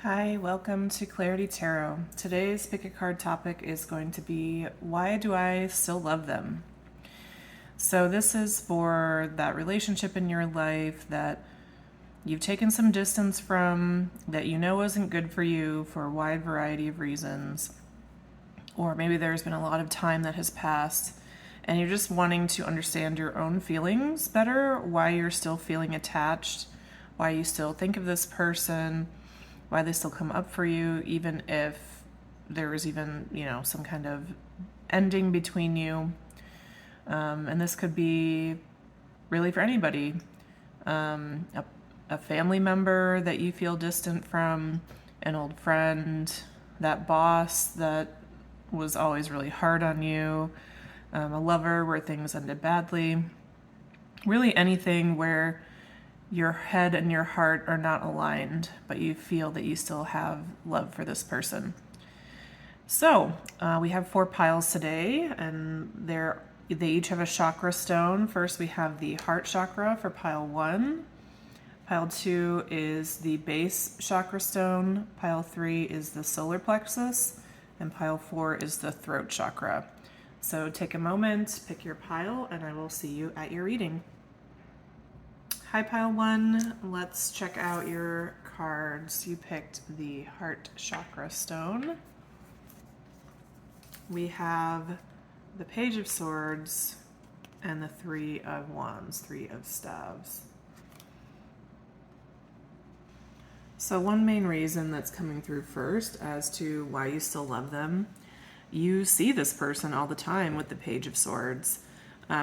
Hi, welcome to Clarity Tarot. Today's pick a card topic is going to be why do I still love them? So, this is for that relationship in your life that you've taken some distance from, that you know isn't good for you for a wide variety of reasons. Or maybe there's been a lot of time that has passed and you're just wanting to understand your own feelings better, why you're still feeling attached, why you still think of this person, why they still come up for you, even if there was even, some kind of ending between you. And this could be really for anybody. A family member that you feel distant from, an old friend, that boss that was always really hard on you, a lover where things ended badly. Really anything where your head and your heart are not aligned, but you feel that you still have love for this person. So we have 4 piles today, and they each have a chakra stone. First, we have the heart chakra for pile 1. Pile 2 is the base chakra stone. Pile 3 is the solar plexus, and pile 4 is the throat chakra. So take a moment, pick your pile, and I will see you at your reading. Hi, pile 1. Let's check out your cards. You picked the heart chakra stone. We have the Page of Swords and the 3 of Wands, 3 of Staves. So one main reason that's coming through first as to why you still love them, you see this person all the time with the Page of Swords.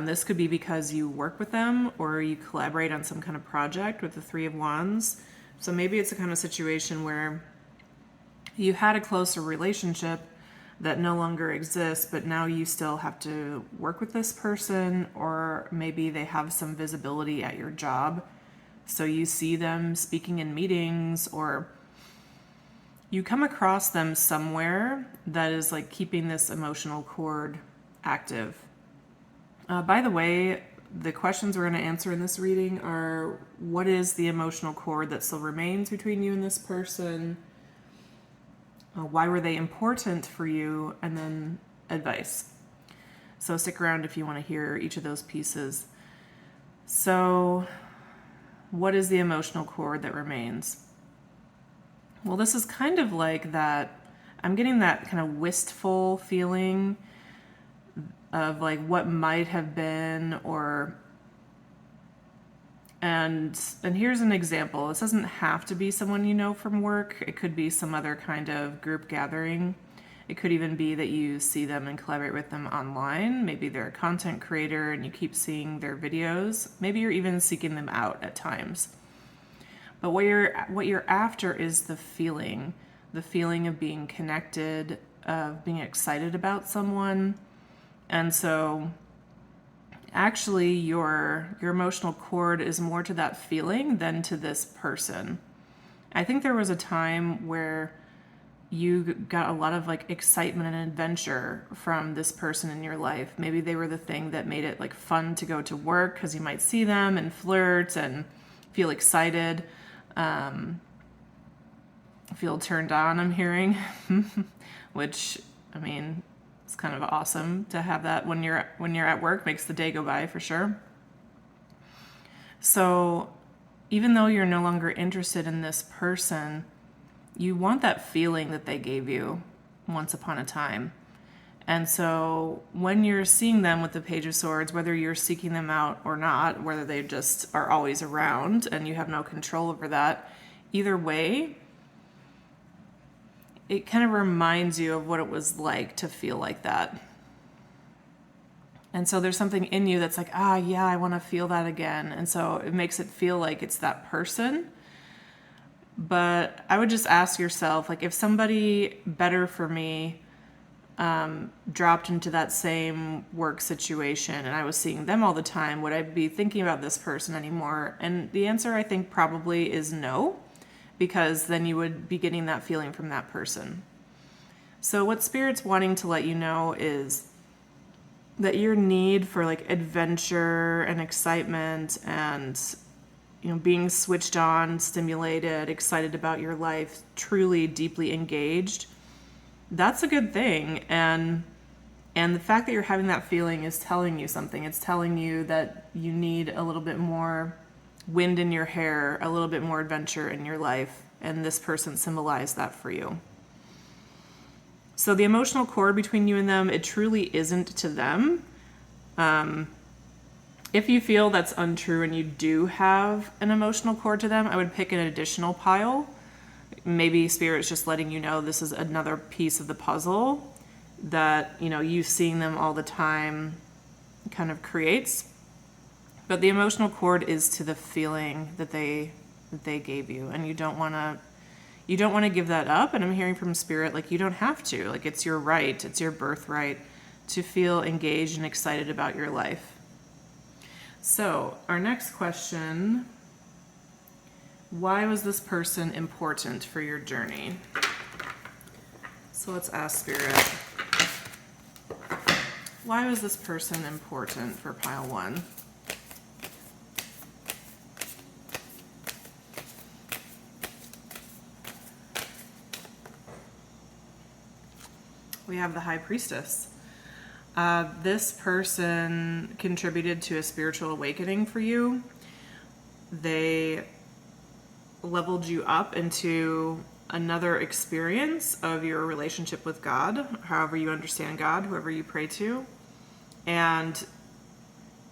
This could be because you work with them or you collaborate on some kind of project with the 3 of Wands. So maybe it's a kind of situation where you had a closer relationship that no longer exists, but now you still have to work with this person, or maybe they have some visibility at your job. So you see them speaking in meetings, or you come across them somewhere that is like keeping this emotional cord active. By the way, the questions we're going to answer in this reading are, what is the emotional cord that still remains between you and this person? Why were they important for you? And then advice. So stick around if you want to hear each of those pieces. So what is the emotional cord that remains? Well, this is kind of like that. I'm getting that kind of wistful feeling of like what might have been, and here's an example. This doesn't have to be someone you know from work. It could be some other kind of group gathering. It could even be that you see them and collaborate with them online. Maybe they're a content creator and you keep seeing their videos. Maybe you're even seeking them out at times. But what you're after is the feeling of being connected, of being excited about someone. And so actually your emotional cord is more to that feeling than to this person. I think there was a time where you got a lot of like excitement and adventure from this person in your life. Maybe they were the thing that made it like fun to go to work because you might see them and flirt and feel excited, feel turned on, I'm hearing, which, I mean, it's kind of awesome to have that when you're at work. Makes the day go by for sure. So even though you're no longer interested in this person, you want that feeling that they gave you once upon a time. And so when you're seeing them with the Page of Swords, whether you're seeking them out or not, whether they just are always around and you have no control over that, either way, it kind of reminds you of what it was like to feel like that. And so there's something in you that's like, yeah, I want to feel that again. And so it makes it feel like it's that person. But I would just ask yourself, like, if somebody better for me dropped into that same work situation and I was seeing them all the time, would I be thinking about this person anymore? And the answer, I think, probably is no, because then you would be getting that feeling from that person. So what Spirit's wanting to let you know is that your need for like adventure and excitement and being switched on, stimulated, excited about your life, truly deeply engaged, that's a good thing. And the fact that you're having that feeling is telling you something. It's telling you that you need a little bit more wind in your hair, a little bit more adventure in your life. And this person symbolized that for you. So the emotional cord between you and them, it truly isn't to them. If you feel that's untrue and you do have an emotional cord to them, I would pick an additional pile. Maybe Spirit's just letting you know this is another piece of the puzzle that, you seeing them all the time kind of creates. But the emotional cord is to the feeling that they gave you, and you don't want to give that up. And I'm hearing from Spirit, like, you don't have to. Like, it's your right, it's your birthright to feel engaged and excited about your life. So, our next question, why was this person important for your journey? So let's ask Spirit, why was this person important for pile 1? We have the High Priestess. This person contributed to a spiritual awakening for you. They leveled you up into another experience of your relationship with God, however you understand God, whoever you pray to. And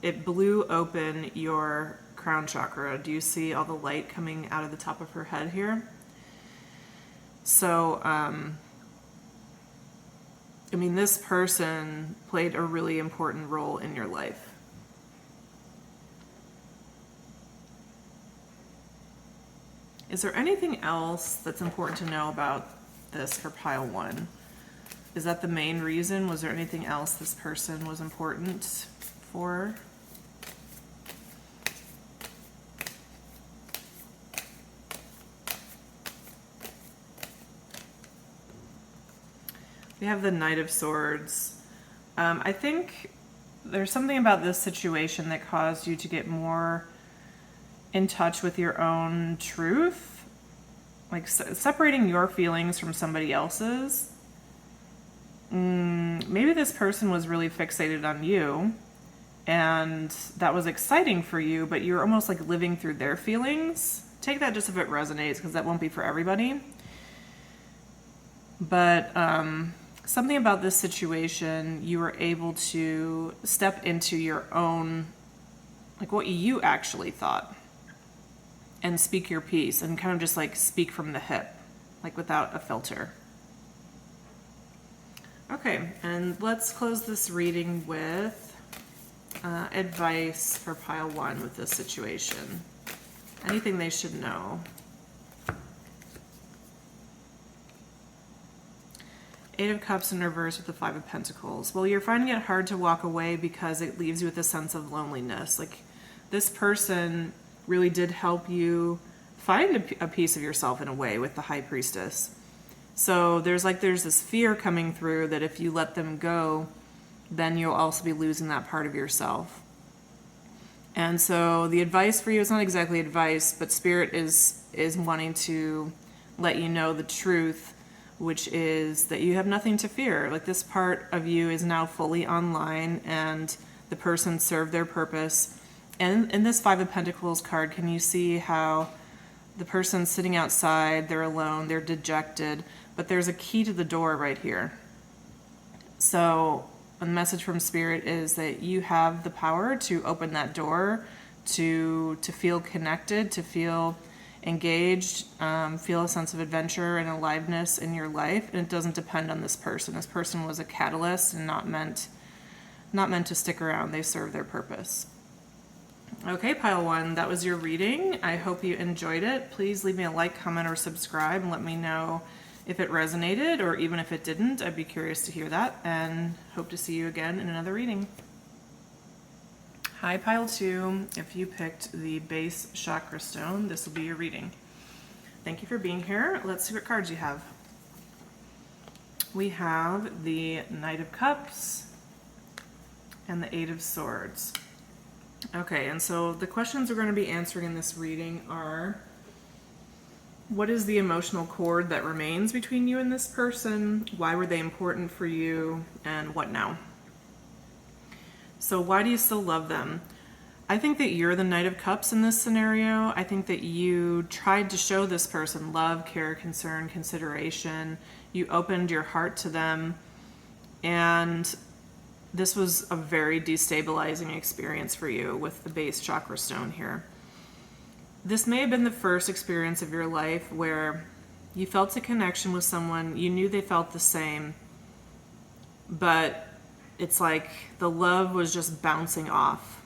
it blew open your crown chakra. Do you see all the light coming out of the top of her head here? So, this person played a really important role in your life. Is there anything else that's important to know about this for pile 1? Is that the main reason? Was there anything else this person was important for? We have the Knight of Swords. I think there's something about this situation that caused you to get more in touch with your own truth, like separating your feelings from somebody else's. Maybe this person was really fixated on you, and that was exciting for you, but you're almost like living through their feelings. Take that just if it resonates, because that won't be for everybody. But something about this situation, you were able to step into your own, like what you actually thought, and speak your piece, and kind of just like speak from the hip, like without a filter. Okay, and let's close this reading with advice for pile 1 with this situation. Anything they should know. Eight of Cups in reverse with the Five of Pentacles. Well, you're finding it hard to walk away because it leaves you with a sense of loneliness. Like, this person really did help you find a piece of yourself in a way with the High Priestess. So there's this fear coming through that if you let them go, then you'll also be losing that part of yourself. And so the advice for you is not exactly advice, but Spirit is wanting to let you know the truth, which is that you have nothing to fear. Like, this part of you is now fully online, and the person served their purpose. And in this Five of Pentacles card, can you see how the person's sitting outside, they're alone, they're dejected, but there's a key to the door right here. So the message from Spirit is that you have the power to open that door, to feel connected, to feel engaged, feel a sense of adventure and aliveness in your life, and it doesn't depend on this person. This person was a catalyst and not meant to stick around. They serve their purpose. Okay, pile 1, that was your reading. I hope you enjoyed it. Please leave me a like, comment, or subscribe, and let me know if it resonated, or even if it didn't. I'd be curious to hear that, and hope to see you again in another reading. Hi, pile 2. If you picked the base chakra stone, this will be your reading. Thank you for being here. Let's see what cards you have. We have the Knight of Cups and the Eight of Swords. Okay, and so the questions we're going to be answering in this reading are, what is the emotional cord that remains between you and this person? Why were they important for you? And what now? So why do you still love them? I think that you're the Knight of Cups in this scenario. I think that you tried to show this person love, care, concern, consideration. You opened your heart to them, and this was a very destabilizing experience for you with the base chakra stone here. This may have been the first experience of your life where you felt a connection with someone, you knew they felt the same, but it's like the love was just bouncing off,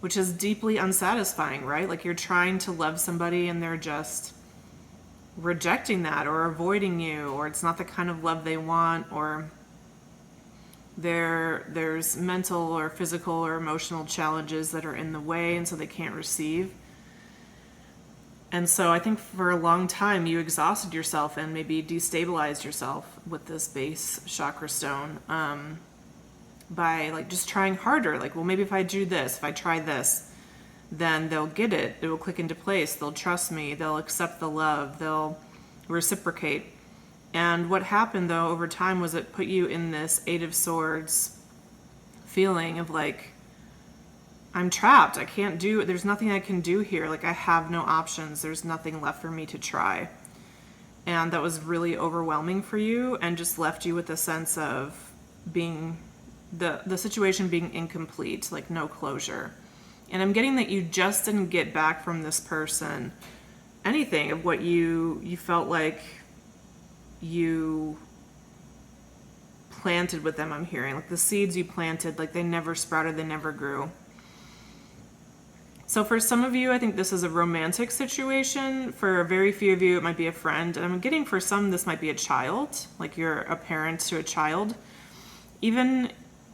which is deeply unsatisfying, right? Like you're trying to love somebody and they're just rejecting that or avoiding you, or it's not the kind of love they want, or there's mental or physical or emotional challenges that are in the way, and so they can't receive. And so I think for a long time you exhausted yourself and maybe destabilized yourself with this base chakra stone by like just trying harder. Like, well, maybe if I do this, if I try this, then they'll get it. It will click into place. They'll trust me. They'll accept the love. They'll reciprocate. And what happened, though, over time was it put you in this Eight of Swords feeling of like, I'm trapped. I can't do, there's nothing I can do here. Like, I have no options. There's nothing left for me to try. And that was really overwhelming for you and just left you with a sense of being, the situation being incomplete, like no closure. And I'm getting that you just didn't get back from this person anything of what you felt like you planted with them. I'm hearing like the seeds you planted, like they never sprouted, they never grew. So for some of you, I think this is a romantic situation. For very few of you, it might be a friend. And I'm getting for some, this might be a child, like you're a parent to a child. Even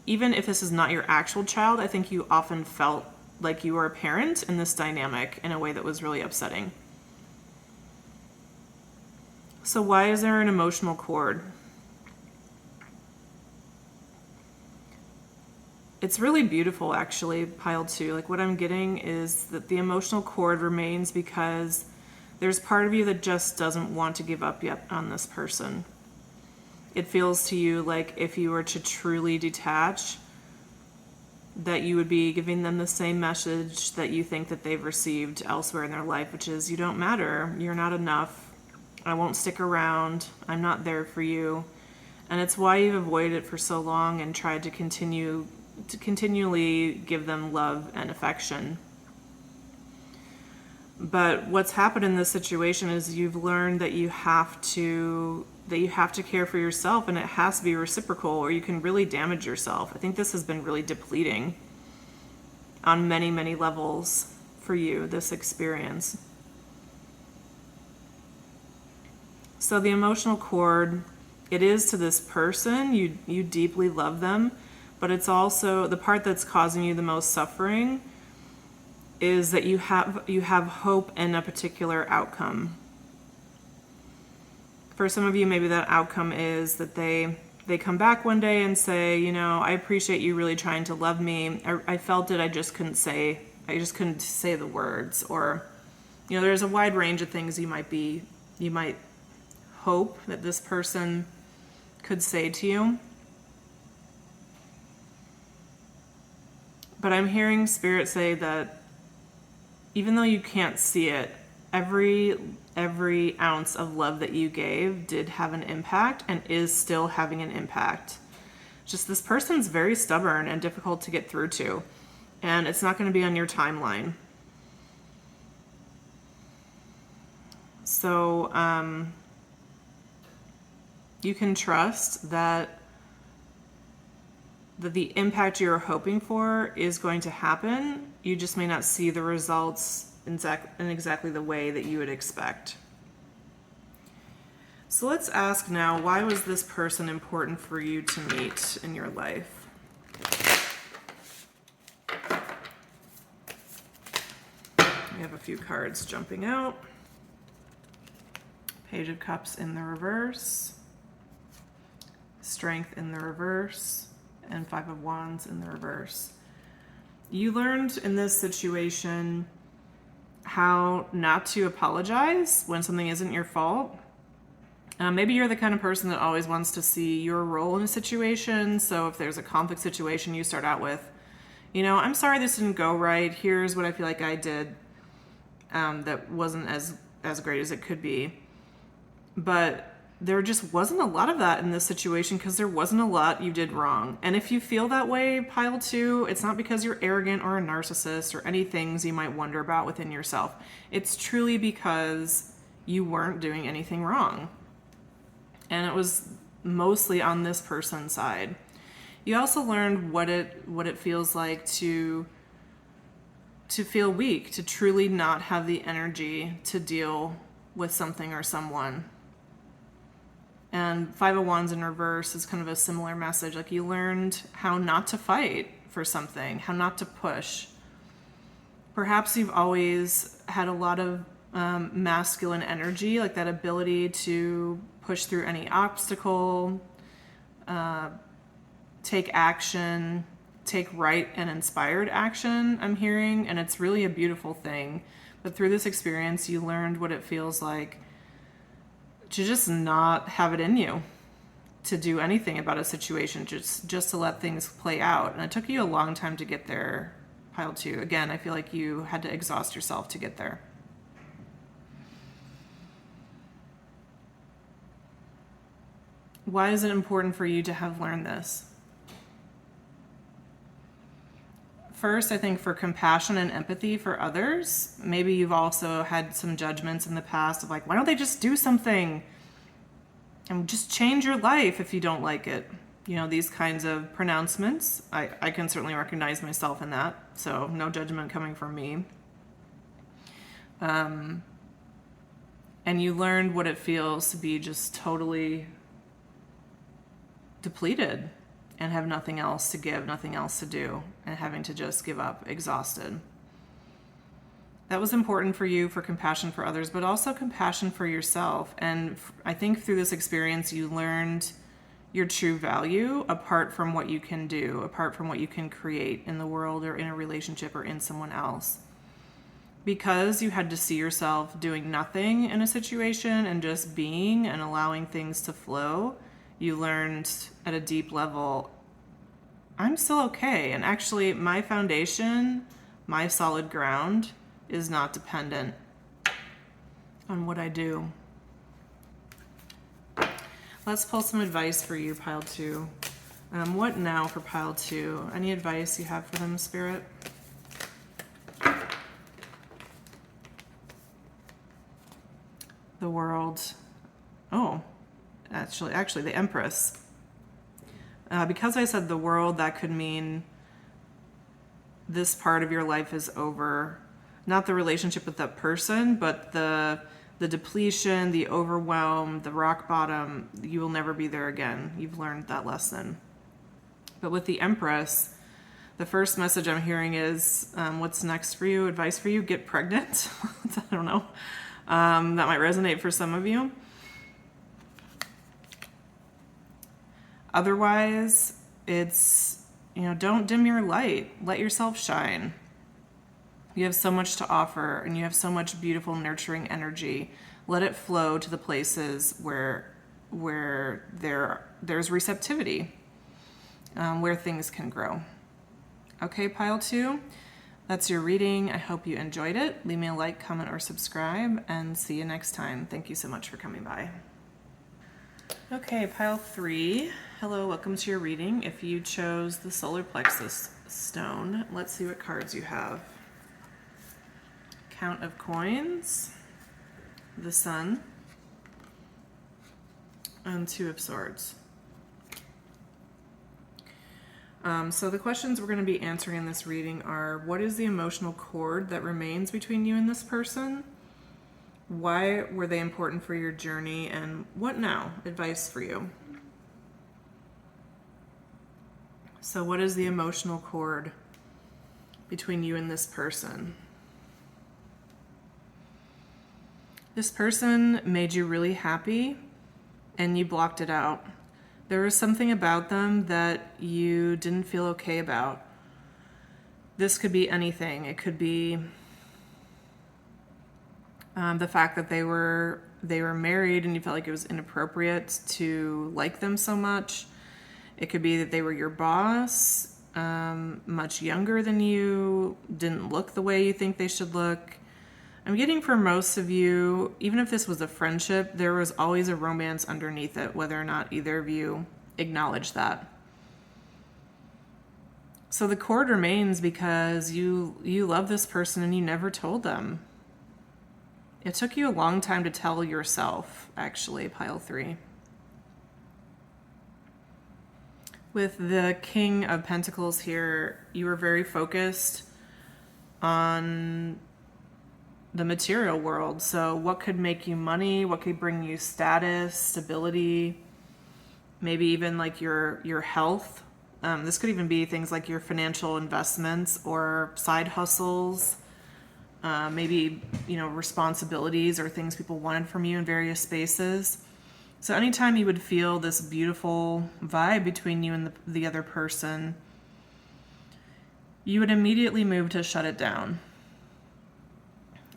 if this is not your actual child, I think you often felt like you were a parent in this dynamic in a way that was really upsetting. So why is there an emotional cord? It's really beautiful, actually, pile 2. Like what I'm getting is that the emotional cord remains because there's part of you that just doesn't want to give up yet on this person. It feels to you like if you were to truly detach, that you would be giving them the same message that you think that they've received elsewhere in their life, which is, you don't matter, you're not enough, I won't stick around, I'm not there for you. And it's why you've avoided it for so long and tried to continually give them love and affection. But what's happened in this situation is you've learned that you have to care for yourself, and it has to be reciprocal or you can really damage yourself. I think this has been really depleting on many, many levels for you, this experience. So the emotional cord, it is to this person, you deeply love them, but it's also the part that's causing you the most suffering is that you have hope in a particular outcome. For some of you, maybe that outcome is that they come back one day and say, you know, I appreciate you really trying to love me. I felt it, I just couldn't say the words. Or, you know, there's a wide range of things you might hope that this person could say to you. But I'm hearing Spirit say that even though you can't see it, every ounce of love that you gave did have an impact and is still having an impact. Just this person's very stubborn and difficult to get through to, and it's not going to be on your timeline. So you can trust that the impact you're hoping for is going to happen. You just may not see the results in exactly the way that you would expect. So let's ask now, why was this person important for you to meet in your life? We have a few cards jumping out. Page of Cups in the reverse, Strength in the reverse, and Five of Wands in the reverse. You learned in this situation how not to apologize when something isn't your fault. Maybe you're the kind of person that always wants to see your role in a situation. So if there's a conflict situation, you start out with, I'm sorry this didn't go right. Here's what I feel like I did that wasn't as great as it could be. But there just wasn't a lot of that in this situation because there wasn't a lot you did wrong. And if you feel that way, pile 2, it's not because you're arrogant or a narcissist or any things you might wonder about within yourself. It's truly because you weren't doing anything wrong. And it was mostly on this person's side. You also learned what it feels like to feel weak, to truly not have the energy to deal with something or someone. And 5 of Wands in reverse is kind of a similar message. Like you learned how not to fight for something, how not to push. Perhaps you've always had a lot of masculine energy, like that ability to push through any obstacle, take action, take right and inspired action, I'm hearing, and it's really a beautiful thing. But through this experience, you learned what it feels like to just not have it in you to do anything about a situation, just to let things play out. And it took you a long time to get there, pile 2. Again, I feel like you had to exhaust yourself to get there. Why is it important for you to have learned this? First, I think for compassion and empathy for others. Maybe you've also had some judgments in the past of like, why don't they just do something and just change your life if you don't like it? These kinds of pronouncements. I can certainly recognize myself in that, so no judgment coming from me. And you learned what it feels to be just totally depleted and have nothing else to give, nothing else to do, and having to just give up, exhausted. That was important for you, for compassion for others, but also compassion for yourself. And I think through this experience, you learned your true value apart from what you can do, apart from what you can create in the world or in a relationship or in someone else. Because you had to see yourself doing nothing in a situation and just being and allowing things to flow, you learned at a deep level, I'm still okay. And actually, my foundation, my solid ground, is not dependent on what I do. Let's pull some advice for you, pile 2. What now for pile 2? Any advice you have for them, Spirit? The World. Oh, actually, the Empress. Because I said the World, that could mean this part of your life is over. Not the relationship with that person, but the depletion, the overwhelm, the rock bottom. You will never be there again. You've learned that lesson. But with the Empress, the first message I'm hearing is, what's next for you? Advice for you? Get pregnant. I don't know. That might resonate for some of you. Otherwise, it's, don't dim your light. Let yourself shine. You have so much to offer, and you have so much beautiful, nurturing energy. Let it flow to the places where there's receptivity, where things can grow. Okay, pile 2, that's your reading. I hope you enjoyed it. Leave me a like, comment, or subscribe, and see you next time. Thank you so much for coming by. Okay, pile 3. Hello, welcome to your reading. If you chose the solar plexus stone, let's see what cards you have. Count of Coins, the Sun, and 2 of Swords. So the questions we're going to be answering in this reading are, what is the emotional cord that remains between you and this person? Why were they important for your journey? And what now? Advice for you. So what is the emotional cord between you and this person? This person made you really happy and you blocked it out. There was something about them that you didn't feel okay about. This could be anything. It could be the fact that they were married and you felt like it was inappropriate to like them so much. It could be that they were your boss, much younger than you, didn't look the way you think they should look. I'm getting for most of you, even if this was a friendship, there was always a romance underneath it, whether or not either of you acknowledge that. So the cord remains because you love this person and you never told them. It took you a long time to tell yourself, actually, pile 3. With the King of Pentacles here, you were very focused on the material world. So what could make you money? What could bring you status, stability, maybe even like your health. This could even be things like your financial investments or side hustles. Maybe, responsibilities or things people wanted from you in various spaces. So anytime you would feel this beautiful vibe between you and the other person, you would immediately move to shut it down.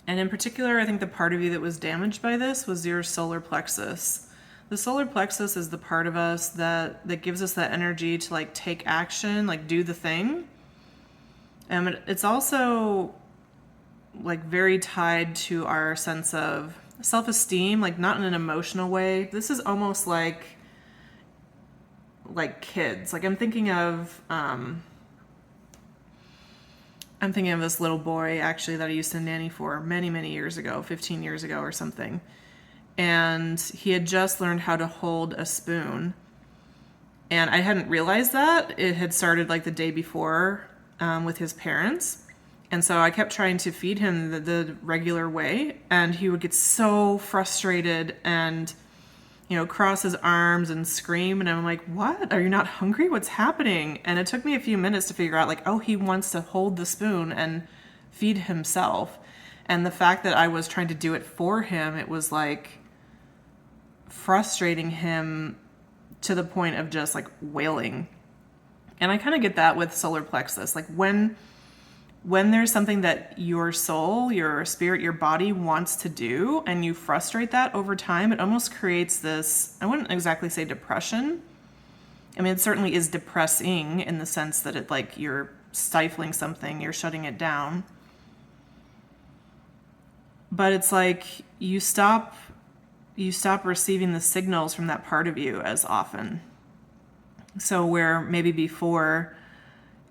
And in particular, I think the part of you that was damaged by this was your solar plexus. The solar plexus is the part of us that gives us that energy to like take action, like do the thing. And it's also like very tied to our sense of self-esteem, like not in an emotional way. This is almost like kids. Like I'm thinking of this little boy actually that I used to nanny for many, many years ago, 15 years ago or something. And he had just learned how to hold a spoon. And I hadn't realized that. It had started like the day before with his parents. And so I kept trying to feed him the regular way. And he would get so frustrated and, cross his arms and scream. And I'm like, what? Are you not hungry? What's happening? And it took me a few minutes to figure out like, oh, he wants to hold the spoon and feed himself. And the fact that I was trying to do it for him, it was like frustrating him to the point of just like wailing. And I kind of get that with solar plexus. Like when there's something that your soul, your spirit, your body wants to do and you frustrate that over time, it almost creates this, I wouldn't exactly say depression. I mean, it certainly is depressing in the sense that it like you're stifling something, you're shutting it down. But it's like you stop receiving the signals from that part of you as often. So where maybe before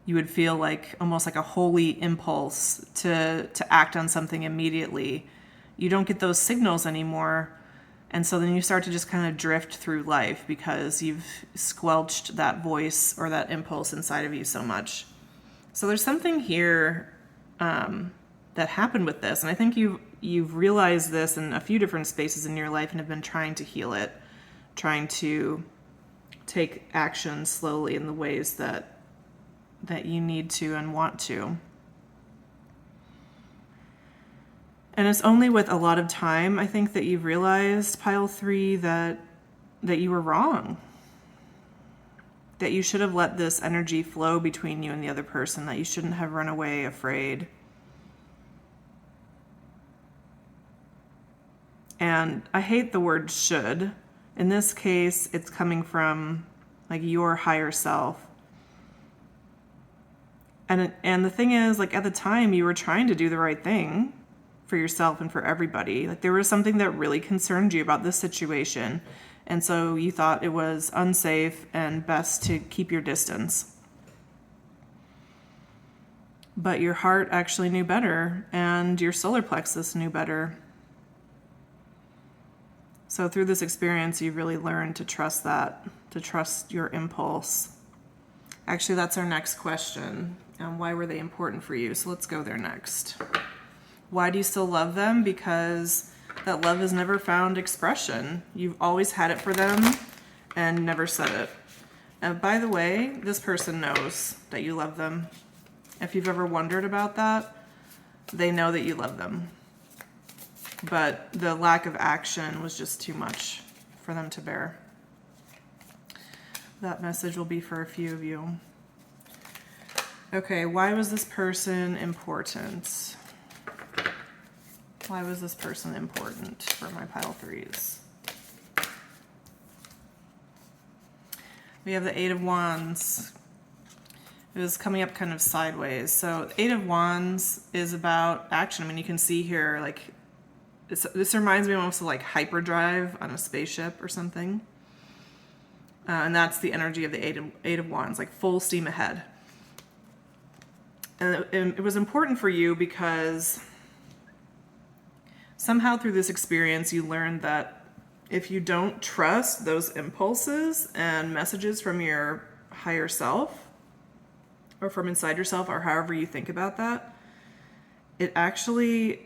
you would feel like almost like a holy impulse to act on something immediately, you don't get those signals anymore. And so then you start to just kind of drift through life because you've squelched that voice or that impulse inside of you so much. So there's something here that happened with this. And I think you've realized this in a few different spaces in your life and have been trying to heal it, trying to take action slowly in the ways that you need to and want to. And it's only with a lot of time, I think, that you've realized, pile 3, that you were wrong. That you should have let this energy flow between you and the other person, that you shouldn't have run away afraid. And I hate the word should. In this case, it's coming from like your higher self. And the thing is, like at the time you were trying to do the right thing for yourself and for everybody. Like there was something that really concerned you about this situation. And so you thought it was unsafe and best to keep your distance. But your heart actually knew better and your solar plexus knew better. So through this experience, you've really learned to trust that, to trust your impulse. Actually, that's our next question. Why were they important for you? So let's go there next. Why do you still love them? Because that love has never found expression. You've always had it for them and never said it. And by the way, this person knows that you love them. If you've ever wondered about that, they know that you love them. But the lack of action was just too much for them to bear. That message will be for a few of you. Okay, why was this person important? Why was this person important for my pile threes? We have the Eight of Wands. It was coming up kind of sideways. So the Eight of Wands is about action. I mean, you can see here, like, this reminds me almost of like hyperdrive on a spaceship or something. And that's the energy of the Eight of Wands, like full steam ahead. And it was important for you because somehow through this experience you learned that if you don't trust those impulses and messages from your higher self or from inside yourself or however you think about that, it actually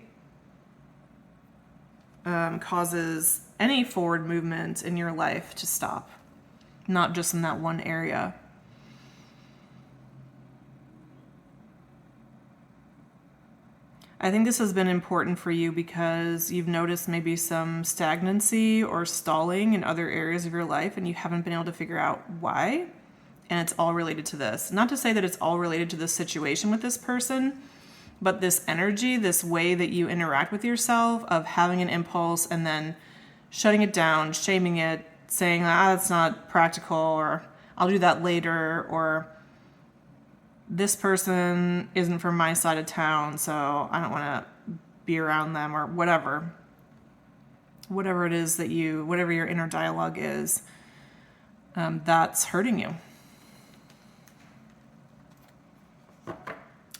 causes any forward movement in your life to stop, not just in that one area. I think this has been important for you because you've noticed maybe some stagnancy or stalling in other areas of your life and you haven't been able to figure out why. And it's all related to this. Not to say that it's all related to this situation with this person, but this energy, this way that you interact with yourself of having an impulse and then shutting it down, shaming it, saying, that's not practical, or I'll do that later, or this person isn't from my side of town, so I don't want to be around them, or whatever. Whatever it is that whatever your inner dialogue is, that's hurting you.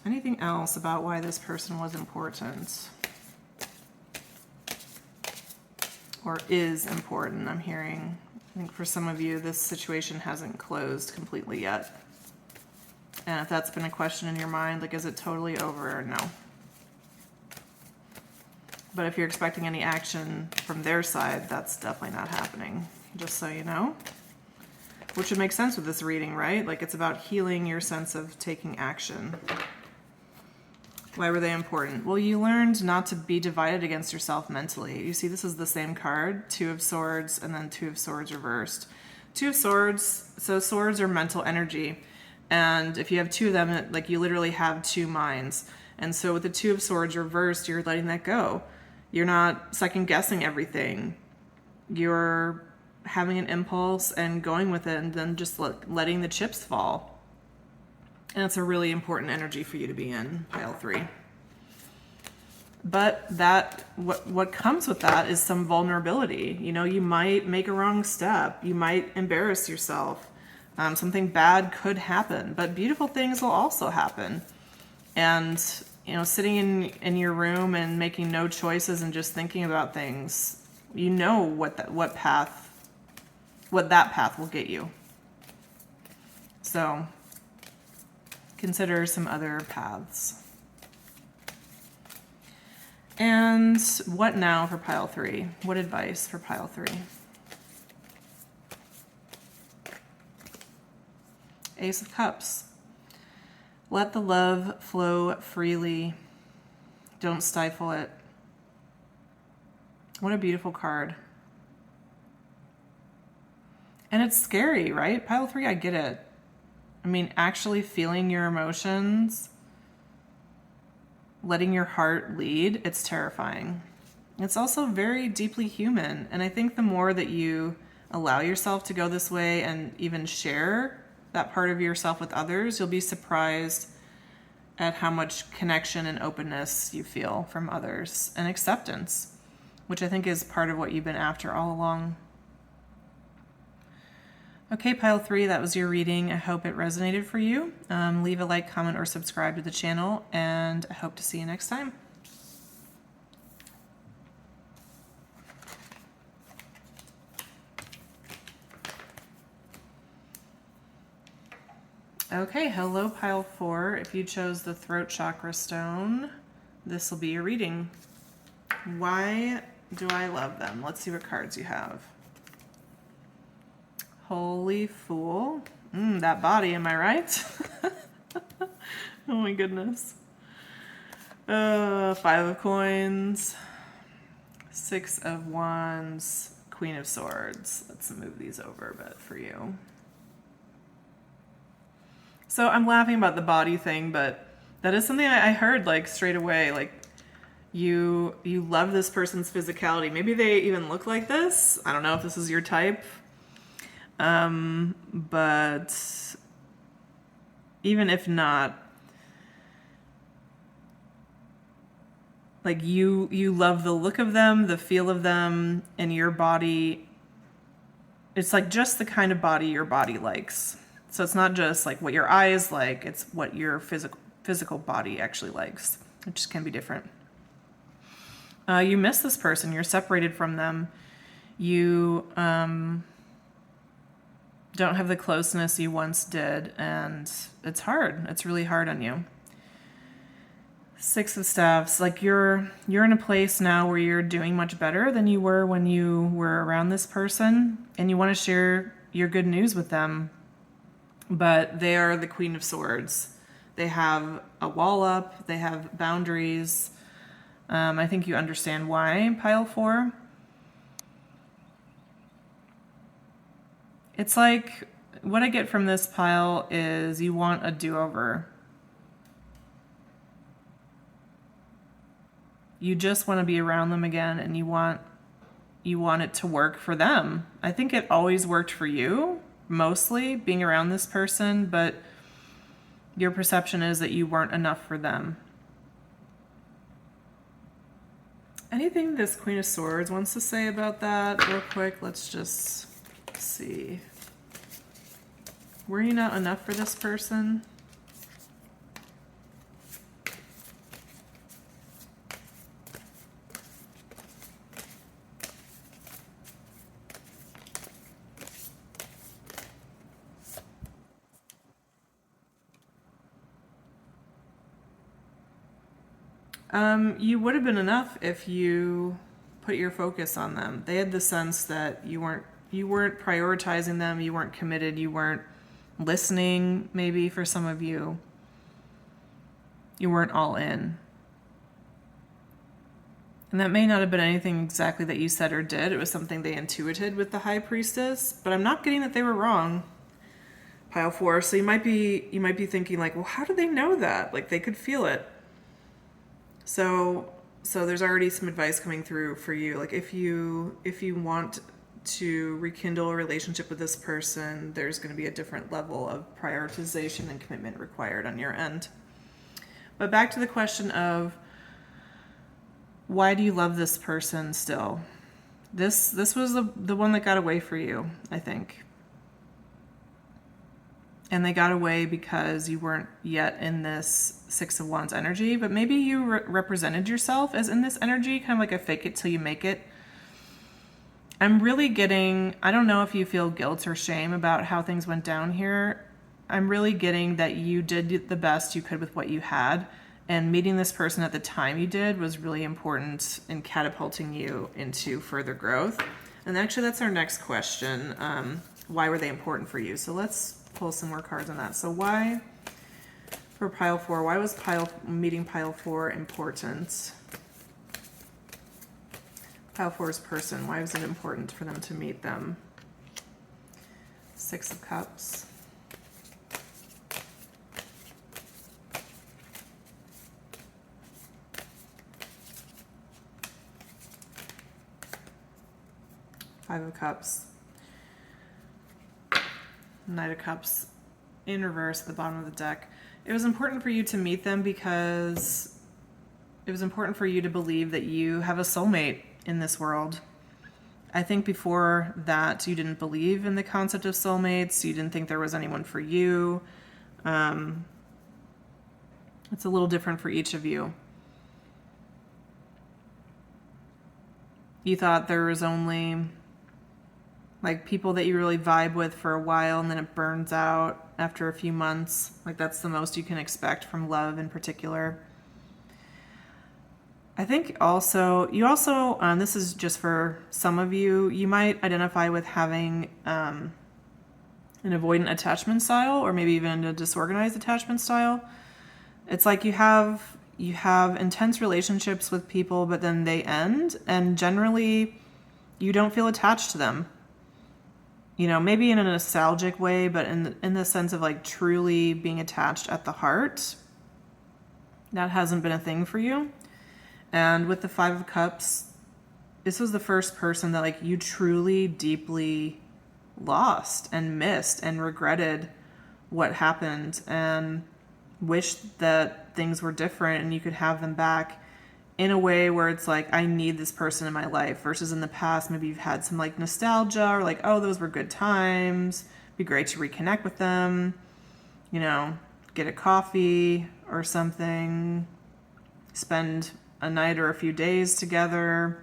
Anything else about why this person was important? Or is important, I'm hearing. I think for some of you, this situation hasn't closed completely yet. And if that's been a question in your mind, like, is it totally over? No. But if you're expecting any action from their side, that's definitely not happening, just so you know. Which would make sense with this reading, right? Like, it's about healing your sense of taking action. Why were they important? Well, you learned not to be divided against yourself mentally. You see, this is the same card, Two of Swords, and then Two of Swords reversed. Two of Swords, so swords are mental energy. And if you have two of them, like, you literally have two minds. And so with the Two of Swords reversed, you're letting that go. You're not second guessing everything. You're having an impulse and going with it and then just letting the chips fall. And it's a really important energy for you to be in, pile three. But what comes with that is some vulnerability. You know, you might make a wrong step. You might embarrass yourself. Something bad could happen, but beautiful things will also happen. And, you know, sitting in your room and making no choices and just thinking about things, you know what that path will get you. So consider some other paths. And what now for pile three? What advice for pile three? Ace of Cups. Let the love flow freely. Don't stifle it. What a beautiful card. And it's scary, right? Pile three, I get it. I mean, actually feeling your emotions, letting your heart lead, it's terrifying. It's also very deeply human. And I think the more that you allow yourself to go this way and even share that part of yourself with others, you'll be surprised at how much connection and openness you feel from others and acceptance, which I think is part of what you've been after all along. Okay, pile three, that was your reading. I hope it resonated for you. Leave a like, comment, or subscribe to the channel, and I hope to see you next time. Okay, hello pile four. If you chose the throat chakra stone, this will be your reading. Why do I love them? Let's see what cards you have. Holy Fool. That body, am I right? Oh my goodness. Five of Coins, Six of Wands, Queen of Swords. Let's move these over a bit for you. So I'm laughing about the body thing, but that is something I heard like straight away. Like you love this person's physicality. Maybe they even look like this. I don't know if this is your type. But even if not, like you love the look of them, the feel of them, and your body. It's like just the kind of body your body likes. So it's not just like what your eyes like, it's what your physical body actually likes. It just can be different. You miss this person. You're separated from them. You don't have the closeness you once did, and it's hard. It's really hard on you. Six of Staffs, like you're in a place now where you're doing much better than you were when you were around this person, and you want to share your good news with them. But they are the Queen of Swords. They have a wall up. They have boundaries. I think you understand why, Pile 4. It's like, what I get from this pile is you want a do-over. You just want to be around them again, and you want it to work for them. I think it always worked for you, mostly, being around this person, but your perception is that you weren't enough for them. Anything this Queen of Swords wants to say about that real quick? Let's just see. Were you not enough for this person? You would have been enough if you put your focus on them. They had the sense that you weren't prioritizing them, you weren't committed, you weren't listening, maybe for some of you. You weren't all in. And that may not have been anything exactly that you said or did. It was something they intuited with the High Priestess, but I'm not getting that they were wrong. Pile 4. So you might be thinking like, well, how do they know that? Like they could feel it. So there's already some advice coming through for you. Like if you want to rekindle a relationship with this person, there's going to be a different level of prioritization and commitment required on your end. But back to the question of why do you love this person still? This was the one that got away for you, I think. And they got away because you weren't yet in this Six of Wands energy, but maybe you represented yourself as in this energy, kind of like a fake it till you make it. I'm really getting, I don't know if you feel guilt or shame about how things went down here. I'm really getting that you did the best you could with what you had, and meeting this person at the time you did was really important in catapulting you into further growth. And actually that's our next question. Why were they important for you? So let's pull some more cards on that. So why, for Pile 4, why was meeting Pile 4 important? Pile 4's person, why was it important for them to meet them? Six of Cups. Five of Cups. Knight of Cups in reverse at the bottom of the deck. It was important for you to meet them because it was important for you to believe that you have a soulmate in this world. I think before that you didn't believe in the concept of soulmates. You didn't think there was anyone for you. It's a little different for each of you. You thought there was only like people that you really vibe with for a while and then it burns out after a few months. Like that's the most you can expect from love in particular. I think also, this is just for some of you, you might identify with having an avoidant attachment style or maybe even a disorganized attachment style. It's like you have intense relationships with people, but then they end and generally you don't feel attached to them. maybe in a nostalgic way, but in the sense of like truly being attached at the heart, that hasn't been a thing for you. And with the Five of Cups, this was the first person that like you truly deeply lost and missed and regretted what happened and wished that things were different and you could have them back in a way where it's like, I need this person in my life, versus in the past, maybe you've had some like nostalgia or like, oh, those were good times. It'd be great to reconnect with them, get a coffee or something, spend a night or a few days together.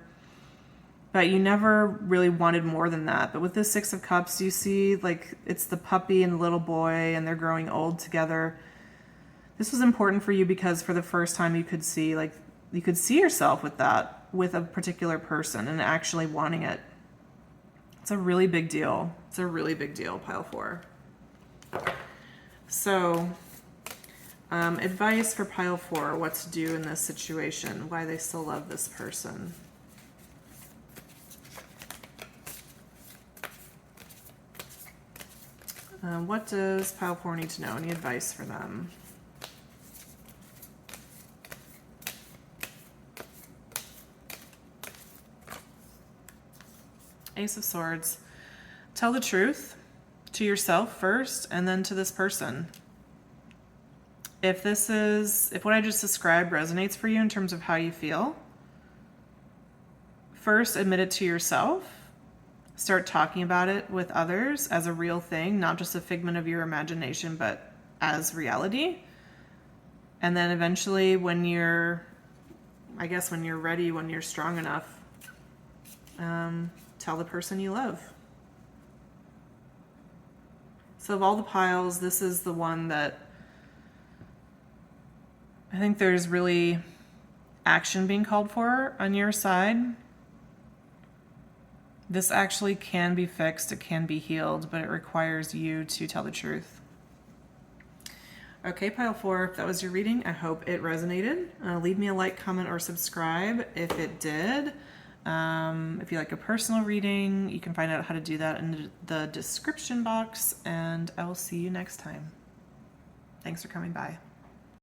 But you never really wanted more than that. But with the Six of Cups, you see like it's the puppy and the little boy and they're growing old together. This was important for you because for the first time you could see yourself with a particular person and actually wanting it. It's a really big deal. It's a really big deal, pile 4. So, advice for pile 4, what to do in this situation, why they still love this person. What does pile 4 need to know? Any advice for them? Ace of Swords. Tell the truth to yourself first and then to this person. If what I just described resonates for you in terms of how you feel, first admit it to yourself. Start talking about it with others as a real thing, not just a figment of your imagination, but as reality. And then eventually when you're ready, when you're strong enough, tell the person you love. So of all the piles, this is the one that I think there's really action being called for on your side. This actually can be fixed, it can be healed, but it requires you to tell the truth. Okay, pile 4, if that was your reading, I hope it resonated. Leave me a like, comment, or subscribe if it did. If you like a personal reading, you can find out how to do that in the description box, and I will see you next time. Thanks for coming by.